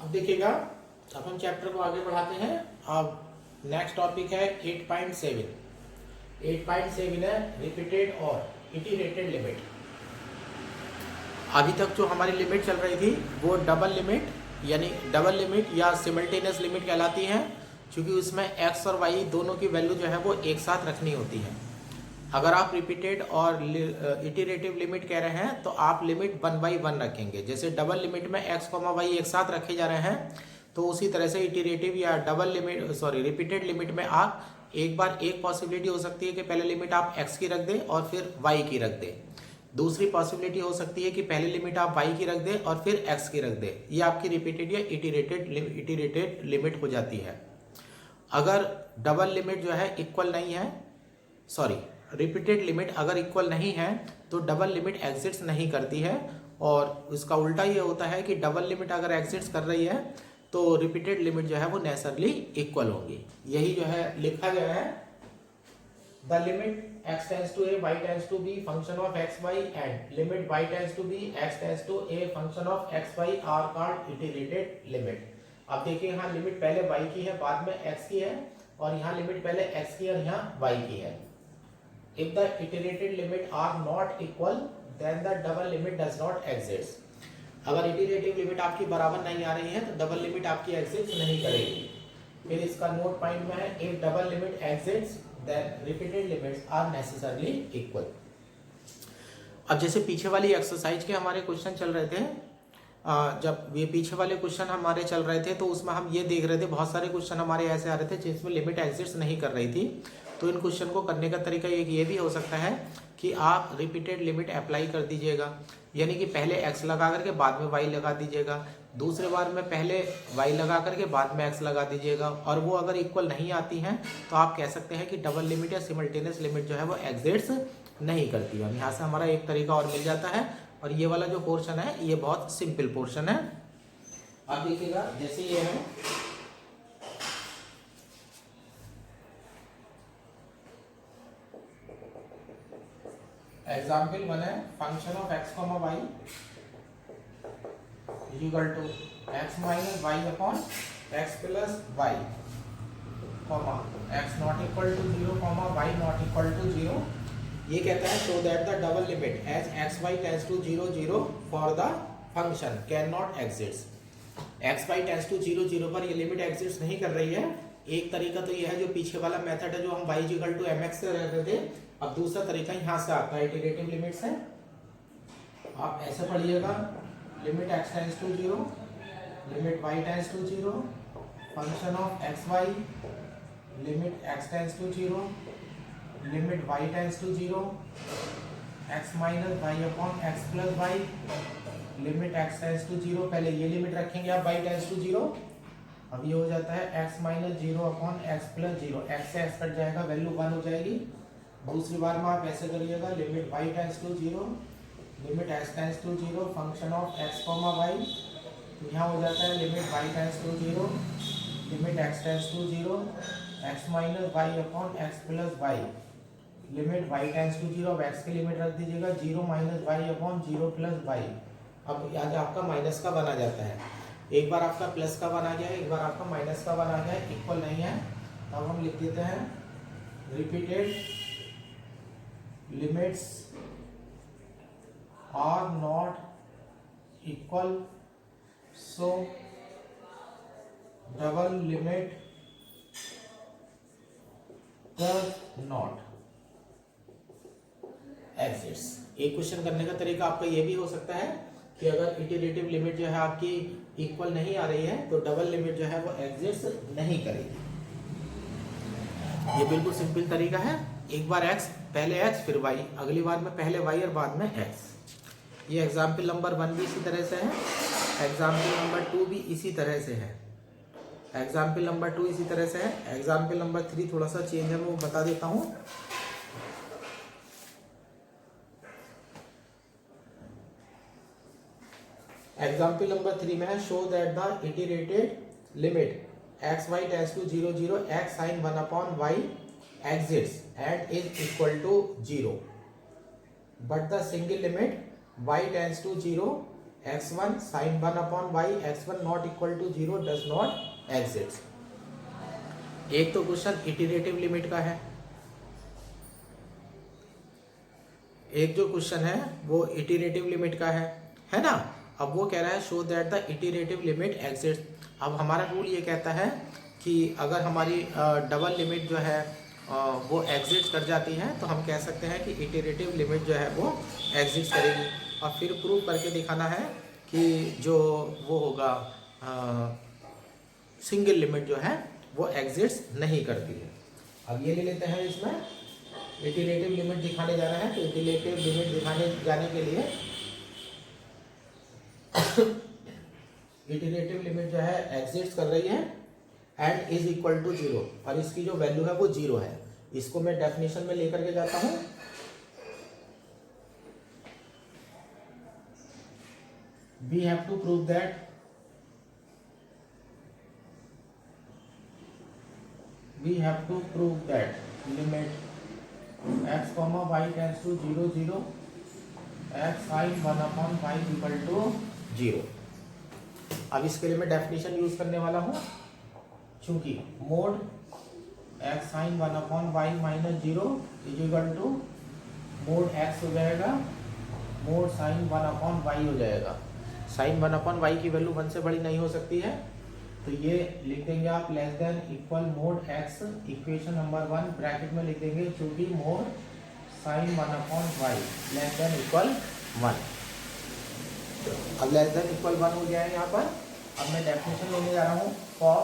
अब देखिएगा, अब हम चैप्टर को आगे बढ़ाते हैं। अब नेक्स्ट टॉपिक है 8.7। 8.7 है रिपीटेड और इटरेटेड लिमिट। अभी तक जो हमारी लिमिट चल रही थी वो डबल लिमिट यानी डबल लिमिट या सिमल्टेनियस लिमिट कहलाती है, क्योंकि उसमें x और y दोनों की वैल्यू जो है वो एक साथ रखनी होती है। अगर आप रिपीटेड और इटरेटिव लिमिट कह रहे हैं तो आप लिमिट 1 by 1 रखेंगे। जैसे डबल लिमिट में x, y एक साथ रखे जा रहे हैं, तो उसी तरह से इटरेटिव या डबल लिमिट रिपीटेड लिमिट में आप एक बार एक पॉसिबिलिटी हो सकती है कि पहले लिमिट आप x की रख दें और फिर y की रख दें। दूसरी पॉसिबिलिटी हो सकती है कि पहले लिमिट आप y की रख दें और फिर x की रख दें। ये आपकी रिपीटेड या इटरेटेड लिमिट हो जाती है। अगर डबल लिमिट जो है इक्वल नहीं है, रिपीटेड लिमिट अगर इक्वल नहीं है तो डबल लिमिट एग्जिट्स नहीं करती है, और इसका उल्टा ये होता है कि डबल लिमिट अगर एग्जिट्स कर रही है तो रिपीटेड लिमिट जो है वो नेचुरली इक्वल होंगी। यही जो है लिखा गया है, the limit x tends to a y tends to b function of x y and limit y tends to b x tends to a function of x y are called iterated limit। अब देखिए यहाँ limit पहले y की है बाद में x की है, और यहाँ लिमिट पहले x की है और यहाँ y की है। If the iterated limit are not equal, then the double limit does not exist। अगर इटरेटिव लिमिट आपकी बराबर नहीं आ रही है तो डबल लिमिट आपकी एग्जिस्ट नहीं करेगी। फिर इसका नोट पॉइंट में है, if double limit exists, then repeated limits are necessarily equal। अब जैसे पीछे वाली एक्सरसाइज के हमारे क्वेश्चन चल रहे थे, जब ये पीछे वाले क्वेश्चन हमारे चल रहे थे तो उसमें हम ये देख रहे थे बहुत सारे क्वेश्चन हमारे ऐसे आ रहे थे जिसमें लिमिट एग्जिस्ट नहीं कर रही थी। तो इन क्वेश्चन को करने का तरीका एक ये भी हो सकता है कि आप रिपीटेड लिमिट अप्लाई कर दीजिएगा, यानी कि पहले x लगा करके बाद में y लगा दीजिएगा, दूसरे बार में पहले y लगा करके बाद में x लगा दीजिएगा, और वो अगर इक्वल नहीं आती हैं तो आप कह सकते हैं कि डबल लिमिट या सिमल्टेनियस लिमिट जो है वो एग्जिस्ट नहीं करती है। यहाँ से हमारा एक तरीका और मिल जाता है, और ये वाला जो पोर्शन है ये बहुत सिंपल पोर्शन है। अब देखिएगा, जैसे ये है एग्जाम्पल 1 है, function of x, y equal to x minus y upon x plus y, x not equal to 0, y not equal to 0। ये कहता है show that the double limit as x y tends to 0 0 for the function can not exist. X y tends to 0 0 पर ये limit exist नहीं कर रही है। एक तरीका तो ये है जो पीछे वाला मेथड है जो हम y इक्वल टू mx से रह रहे थे। अब दूसरा तरीका यहाँ से आता है इटरेटिव लिमिट्स है। आप ऐसे पढ़िएगा, limit x tends to 0, limit y tends to 0, function of x y, limit x tends to 0, limit y tends to 0, x minus y upon x plus y, limit x tends to 0। पहले ये limit रखेंगे आप y tends to 0। अब ये हो जाता है x minus 0 upon x plus 0, x से x कट जाएगा, वैल्यू 1 हो जाएगी। दूसरी बार में आप ऐसे करिएगा, limit y tends to 0, limit x tends to 0, function of x, y। तो यहाँ हो जाता है limit y tends to 0, limit x tends to 0, x minus y upon x plus y, limit y tends to 0। अब x की limit रख दीजिएगा 0 minus y upon 0 plus y. अब आज आपका माइनस का बना जाता है, एक बार आपका प्लस का बना गया है, एक बार आपका माइनस का बना गया है, इक्वल नहीं है। तब हम लिख देते हैं repeated limits are not equal, so double limit does not exist. एक क्वेश्चन करने का तरीका आपका ये भी हो सकता है कि अगर इटरेटिव लिमिट जो है आपकी इक्वल नहीं आ रही है तो डबल लिमिट जो है वो एग्जिस्ट नहीं करेगी। ये बिल्कुल सिंपल तरीका है, एक बार x पहले x फिर y, अगली बार में पहले y और बाद में x। ये एग्जाम्पल नंबर 1 भी इसी तरह से है, एग्जाम्पल नंबर 2 भी इसी तरह से है, एग्जाम्पल नंबर 2 इसी तरह से है। एग्जाम्पल नंबर 3 थोड़ा सा चेंज है, मैं वो बता देता हूँ। एग्जाम्पल नंबर 3 में है, show that the iterated limit x y tends to 0 0, x sine 1 upon y exists and is equal to 0, but the single limit y tends to 0, x1 sin 1 upon y x1 not equal to 0 does not exist. एक तो question iterative limit का है, एक जो question है वो iterative limit का है ना। अब वो कह रहा है show that the iterative limit exist. अब हमारा रूल ये कहता है कि अगर हमारी डबल लिमिट जो है वो एग्जिस्ट कर जाती है तो हम कह सकते हैं कि इटरेटिव लिमिट जो है वो एग्जिस्ट करेगी। और फिर प्रूव करके दिखाना है कि जो वो होगा सिंगल लिमिट जो है वो एग्जिस्ट नहीं करती है। अब ये ले लेते हैं, इसमें इटरेटिव लिमिट दिखाने जाना है। तो इटरेटिव लिमिट दिखाने जाने के लिए इटरेटिव लिमिट जो है एग्जिस्ट कर रही है एंड इज इक्वल टू 0 और इसकी जो वैल्यू है वो 0 है। इसको मैं डेफिनेशन में लेकर के जाता हूं। We have to prove that limit x, y tends to 0 0 x sin 1 upon y equal to 0। अब इसके लिए मैं डेफिनेशन यूज करने वाला हूं, चूंकि mod x sin 1 upon y minus 0 is equal to mod x हो जाएगा मोड sin 1 अपॉन y हो जाएगा। sin 1 अपॉन y की वैल्यू 1 से बड़ी नहीं हो सकती है, तो ये लिख देंगे आप less than equal mod x, equation number 1 bracket में लिख देंगे, चूंकि mode sin 1 upon y less than equal 1। अब लेस देन इक्वल 1 हो गया है यहाँ पर। अब मैं डेफिनेशन लेने जा रहा हूँ for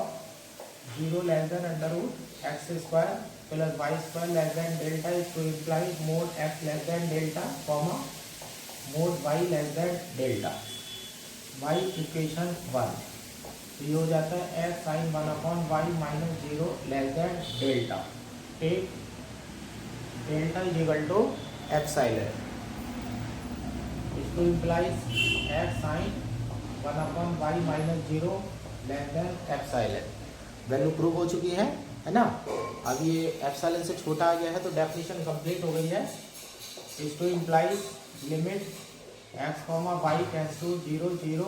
0 less than under root x square plus y square less than delta is to implies mod x less than delta comma mod y less than delta y equation 1। तो ये हो जाता है x sine 1 upon y minus 0 less than delta. Take delta is equal to epsilon. इसको implies x sine 1 upon y minus 0 less than epsilon. Value prove हो चुकी है ना। अब ये एप्सिलॉन से छोटा आ गया है तो डेफिनेशन कंप्लीट हो गई है। इसको implies limit x comma y tends to 0 0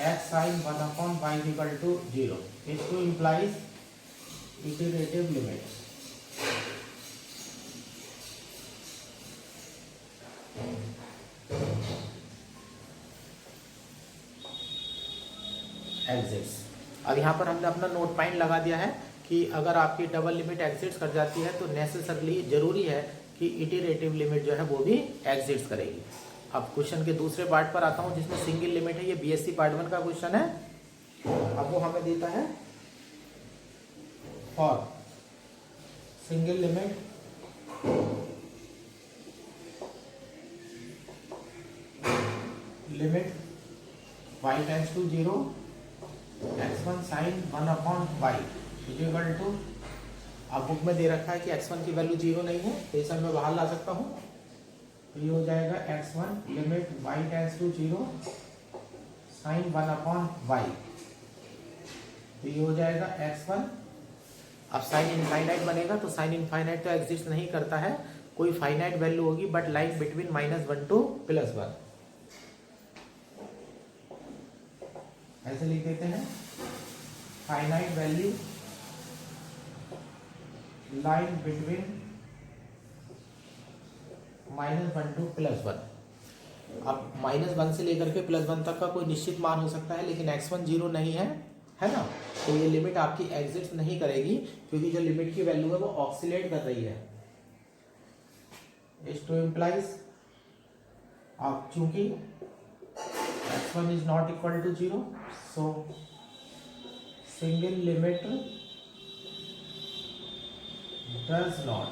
x sine 1 upon y equal to 0। इसको इम्प्लाइज इटरेटिव लिमिट। एग्जिस्ट। अब यहाँ पर हमने अपना नोट पॉइंट लगा दिया है कि अगर आपकी डबल लिमिट एग्जिस्ट कर जाती है तो नेसेसरली जरूरी है कि इटरेटिव लिमिट जो है वो भी एग्जिस्ट करेगी। अब क्वेश्चन के दूसरे पार्ट पर आता हूँ जिसमें सिंगल लिमिट है। ये बीएससी पार्ट 1 का क्वेश्चन है। अब वो हमें देता है for single limit y tends to 0 x1 sin 1 upon y is equal to. अब बुक में दे रखा है कि x1 की वैल्यू 0 नहीं है, तो इसे मैं बाहर ला सकता हूँ। तो ये हो जाएगा x1 limit y tends to 0 sin 1 upon y। तो ये हो जाएगा x1। अब साइन इनफाइनाइट बनेगा तो साइन इनफाइनाइट तो एग्जिस्ट नहीं करता है, कोई फाइनाइट वैल्यू होगी बट लाइक बिटवीन -1 टू +1। ऐसे लिख देते हैं finite value line between -1 to +1। अब -1 से लेकर के +1 तक का कोई निश्चित मान हो सकता है, लेकिन x1 0 नहीं है ना। तो ये लिमिट आपकी एग्जिस्ट नहीं करेगी क्योंकि जो लिमिट की वैल्यू है वो ऑक्सिलेट कर रही है। इस टू इम्प्लाइज अब चूंकि x1 is not equal to 0, so single limit does not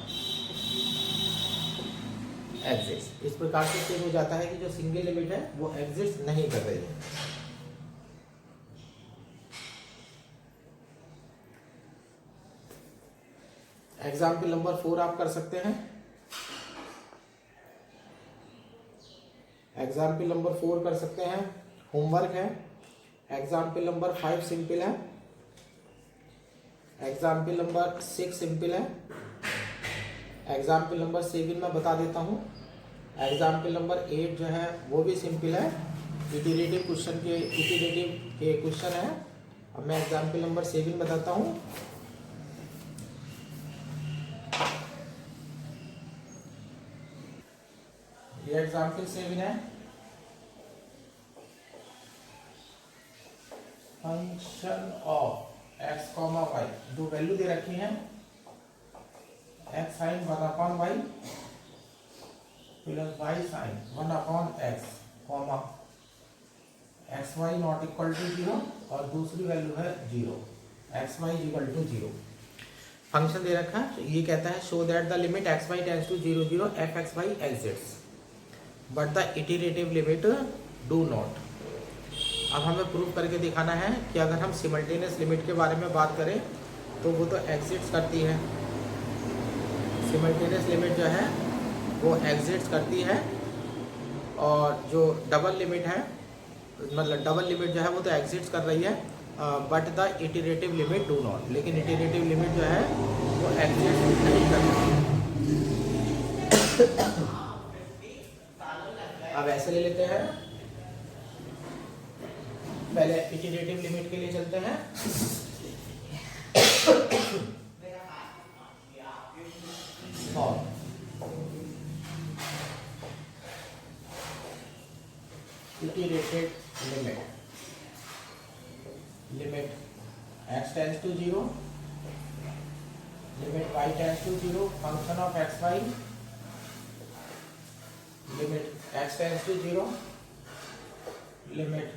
exist। इस प्रकार से चेक हो जाता है कि जो सिंगल लिमिट है वो एग्जिस्ट नहीं कर रही है। एग्जाम्पल नंबर 4 आप कर सकते हैं। एग्जाम्पल नंबर 4 कर सकते हैं, होमवर्क है। एग्जाम्पल नंबर 5 सिंपल है। एग्जाम्पल नंबर 6 सिंपल है। एग्जाम्पल नंबर 7 मैं बता देता हूँ। एग्जाम्पल नंबर 8 जो है वो भी सिंपल है। इटरेटिव के क्वेश्चन है। अब मैं एग्जाम्पल नंबर 7 बताता हूँ। ये एग्जाम्पल 7 है। Function of x comma y, दो वैल्यू दे रखी हैं, x sine 1/y plus y sine 1/x comma x y not equal to 0 और दूसरी वैल्यू है 0, x y equal to 0। Function दे रखा है, ये कहता है show that the limit x y tends to 0 0 f x y exists but the iterative limit do not. अब हमें प्रूव करके दिखाना है कि अगर हम सिमल्टेनियस लिमिट के बारे में बात करें तो वो तो एग्जिट्स करती है, सिमल्टेनियस लिमिट जो है वो एग्जिट्स करती है, और जो डबल लिमिट है, मतलब डबल लिमिट जो है वो तो एग्जिट्स कर रही है, but the iterative limit do not, लेकिन इटरेटिव लिमिट जो है वो एग्जिट्स नहीं कर रही। अब ऐसे ले लेते हैं, पहले इटरेटिव लिमिट के लिए चलते हैं। और iterated limit x tends to 0, limit y tends to 0, function of x y, limit x tends to 0, limit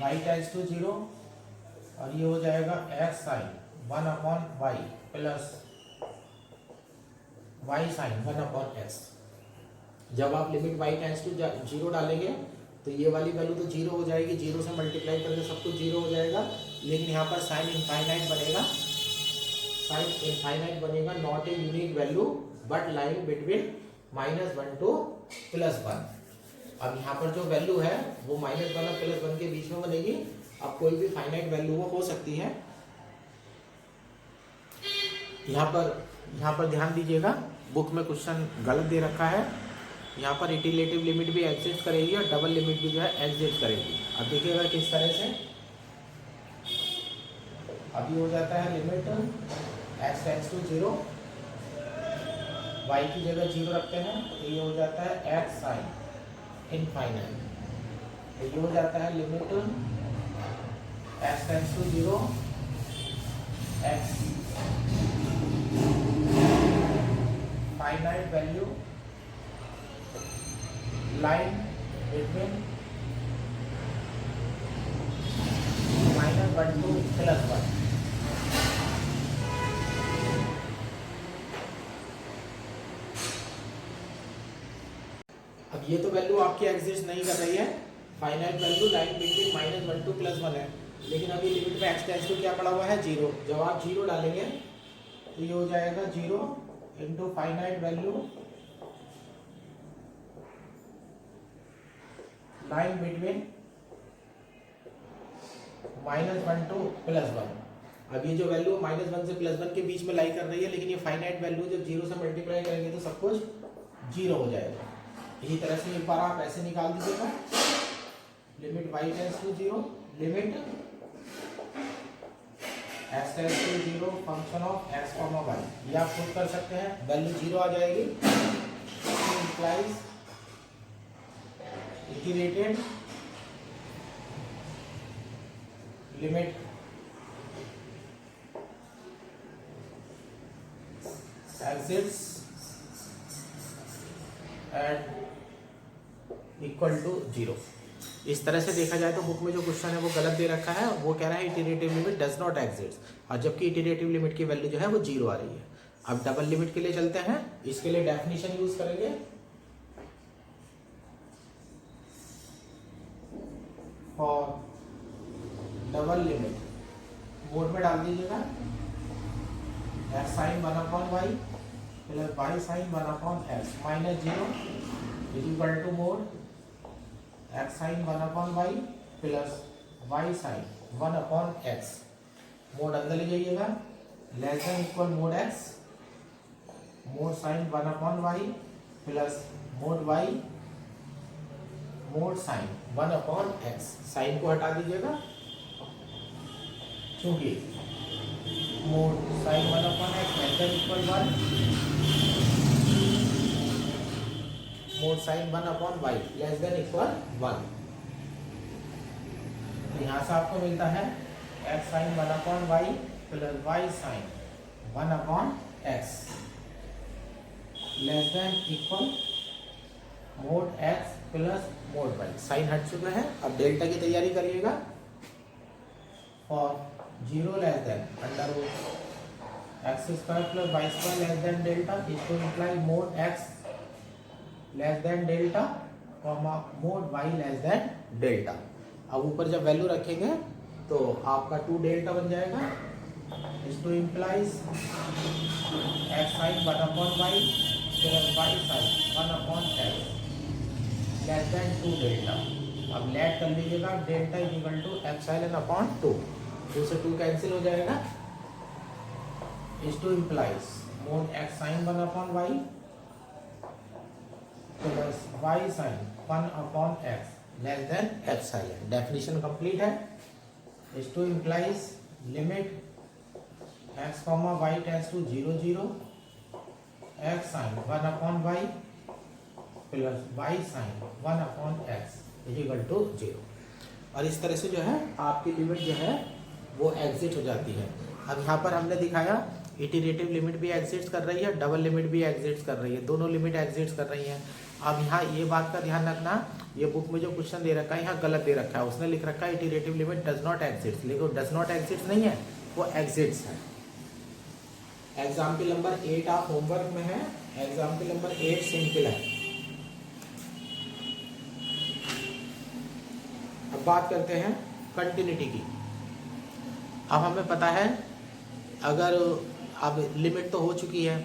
y tends to 0, और ये हो जाएगा x sine 1/y plus y sine 1/x। जब आप लिमिट y टेंड्स टू 0 डालेंगे तो ये वाली वैल्यू तो 0 हो जाएगी, 0 से मल्टीप्लाई करके सब कुछ 0 हो जाएगा, लेकिन यहाँ पर साइन इनफाइनाइट बनेगा, साइन इनफाइनाइट बनेगा, not a unique value but lying between -1 to +1। अब यहाँ पर जो वैल्यू है वो -1 और +1 के बीच में बनेगी। अब कोई भी फाइनाइट वैल्यू वो हो सकती है। यहाँ पर ध्यान दीजिएगा, बुक में क्वेश्चन गलत दे रखा है। यहाँ पर इटरेटिव लिमिट भी एग्जिस्ट करेगी और डबल लिमिट भी जो है एग्जिस्ट करेगी। अब देखिएगा किस तरह से। अभी हो जाता है limit x tends to 0, y की जगह 0 रखते हैं तो ये हो जाता है x साइन इनफाइनाइट, तो ये हो जाता है limit x tends to 0, x finite value line between -1 to +1। अब ये तो वैल्यू आपकी एग्जिस्ट नहीं कर रही है, finite value line between -1 to +1 है, लेकिन अभी लिमिट में x टेंड्स टू क्या पड़ा हुआ है 0। जब आप 0 डालेंगे तो ये हो जाएगा 0 into finite value line between -1 to +1। अब ये जो वैल्यू -1 से +1 के बीच में लाई कर रही है, लेकिन ये फाइनाइट वैल्यू जब 0 से मल्टीप्लाई करेंगे तो सब कुछ 0 हो जाएगा। इसी तरह से एक बार आप ऐसे निकाल दीजिएगा, limit y tends to 0, limit x tends to 0, function of x, y। ये आप खुद कर सकते हैं, वैल्यू 0 आ जाएगी। Implies iterated limit exists at equal to 0। इस तरह से देखा जाए तो बुक में जो क्वेश्चन है वो गलत दे रखा है, वो कह रहा है iterative limit does not exist, और जबकि इटरेटिव लिमिट की वैल्यू जो है वो 0 आ रही है। अब डबल लिमिट के लिए चलते हैं, इसके लिए डेफिनेशन यूज करेंगे। फॉर डबल लिमिट बोर्ड में डाल दीजिएगा, x sine 1/y plus y sine 1/x -0 is equal to mod x sine 1/y plus y sine 1/x। Mod अंदर ले जाइएगा, less than equal mod x, mod sine 1/y plus mod y mod sine 1/x, sine को हटा दीजिएगा क्योंकि mod sine 1/x less than equal 1, mod sine 1/y less than equal 1। तो यहाँ से आपको मिलता है x sine 1/y plus y sine 1/x less than equal mod x plus mod y। Sine हट चुका है, अब डेल्टा की तैयारी करिएगा। For 0 less than under root x square plus y square less than delta is to imply mod x less than delta comma mod y less than delta. अब ऊपर जब वैल्यू रखेंगे तो आपका 2 डेल्टा बन जाएगा। Is to implies x sine 1/y plus y sine 1/x less than 2 delta. अब let कर लीजिएगा, delta is equal to epsilon upon 2, 2 से 2 कैंसिल हो जाएगा। Is to implies mod x sine 1/y plus y sine 1/x less than epsilon. Definition complete है। Is to implies limit x, y tends to 0, 0 x sine 1/y plus y sine 1/x is equal to 0। और इस तरह से जो है आपकी limit जो है वो एग्जिट हो जाती है। अब यहाँ पर हमने दिखाया इटरेटिव लिमिट भी एग्जिट कर रही है, डबल लिमिट भी एग्जिट कर रही है, दोनों लिमिट एग्जिट कर रही हैं। अब यहाँ ये बात का ध्यान रखना, ये बुक में जो क्वेश्चन दे रखा है यहाँ गलत दे रखा है। उसने लिख रखा है iterative limit does not exit, लेकिन डज नॉट एग्जिट नहीं है, वो एग्जिट्स है। एग्जाम्पल नंबर 8 आप होमवर्क में है, एग्जाम्पल नंबर 8 सिंपल है। अब बात करते हैं कंटिन्यूटी की। अब हमें पता है, अगर अब लिमिट तो हो चुकी है,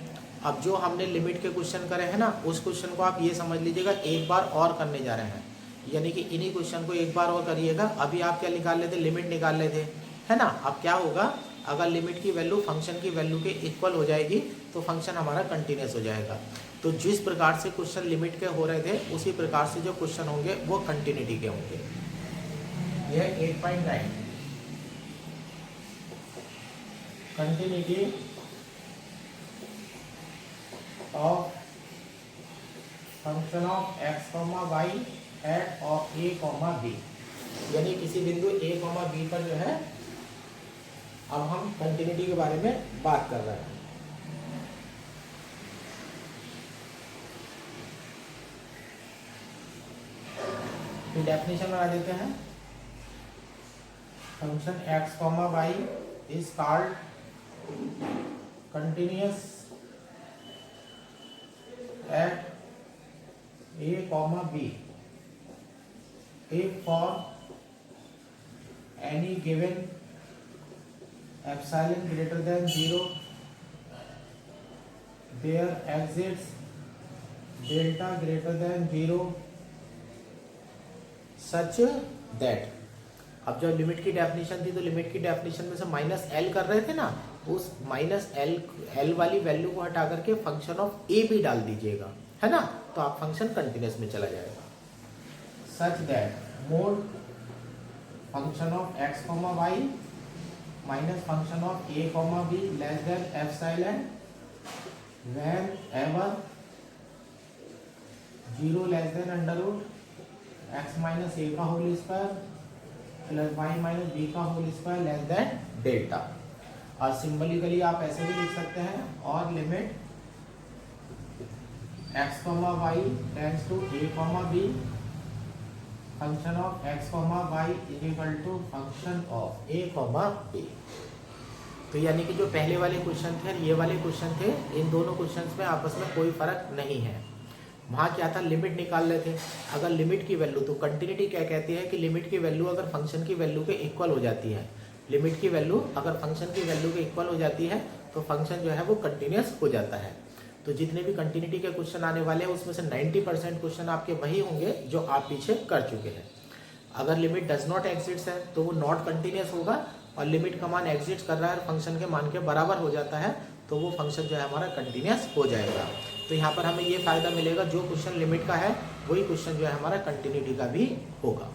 अब जो हमने लिमिट के क्वेश्चन करे हैं ना, उस क्वेश्चन को आप ये समझ लीजिएगा एक बार और करने जा रहे हैं, यानी कि इन्हीं क्वेश्चन को एक बार और करिएगा। अभी आप क्या निकाल लेते, लिमिट निकाल लेते, है ना। अब क्या होगा, अगर लिमिट की वैल्यू फंक्शन की वैल्यू के इक्वल हो जाएगी तो फंक्शन हमारा कंटिन्यूस हो जाएगा। तो जिस प्रकार से क्वेश्चन लिमिट के हो रहे थे उसी प्रकार से जो क्वेश्चन होंगे वो कंटिन्यूटी के होंगे। यह 8.9 continuity of function of x, y at of a, b, यानी किसी बिंदु a, b पर जो है अब हम कंटिन्यूटी के बारे में बात कर रहे हैं। तो डेफिनेशन बना देते हैं। Function x, y is called continuous at a, b if for any given epsilon greater than 0 there exists delta greater than 0 such that। अब जब लिमिट की डेफिनेशन थी तो लिमिट की डेफिनेशन में से माइनस एल कर रहे थे ना, उस माइनस एल वाली वैल्यू को हटा करके फंक्शन ऑफ ए भी डाल दीजिएगा, है ना, तो आप फंक्शन कंटिन्यूस में चला जाएगा। Such that mod function of x, y minus function of a, b less than epsilon whenever 0 less than under root x minus a का whole square plus y minus b का whole square less than delta. और symbolically आप ऐसे भी लिख सकते हैं, और limit x, y tends to a, b function of x, y is equal to function of a, b। तो यानी कि जो पहले वाले क्वेश्चन थे और ये वाले क्वेश्चन थे, इन दोनों क्वेश्चंस में आपस में कोई फर्क नहीं है। वहाँ क्या था, लिमिट निकाल रहे थे। अगर लिमिट की वैल्यू, तो कंटिन्यूटी क्या कहती है कि लिमिट की वैल्यू अगर फंक्शन की वैल्यू के इक्वल हो जाती है, लिमिट की वैल्यू अगर फंक्शन की वैल्यू के इक्वल हो जाती है तो फंक्शन जो है वो कंटिन्यूस हो जाता है। तो जितने भी कंटिन्यूटी के क्वेश्चन आने वाले हैं उसमें से 90% क्वेश्चन आपके वही होंगे जो आप पीछे कर चुके हैं। अगर लिमिट डज नॉट एग्जिस्ट है तो वो नॉट कंटिन्यूस होगा, और लिमिट का मान एग्जिस्ट कर रहा है फंक्शन के मान के बराबर हो जाता है तो वो फंक्शन जो है हमारा कंटिन्यूस हो जाएगा। तो यहाँ पर हमें ये फ़ायदा मिलेगा, जो क्वेश्चन लिमिट का है वही क्वेश्चन जो है हमारा कंटिन्यूटी का भी होगा।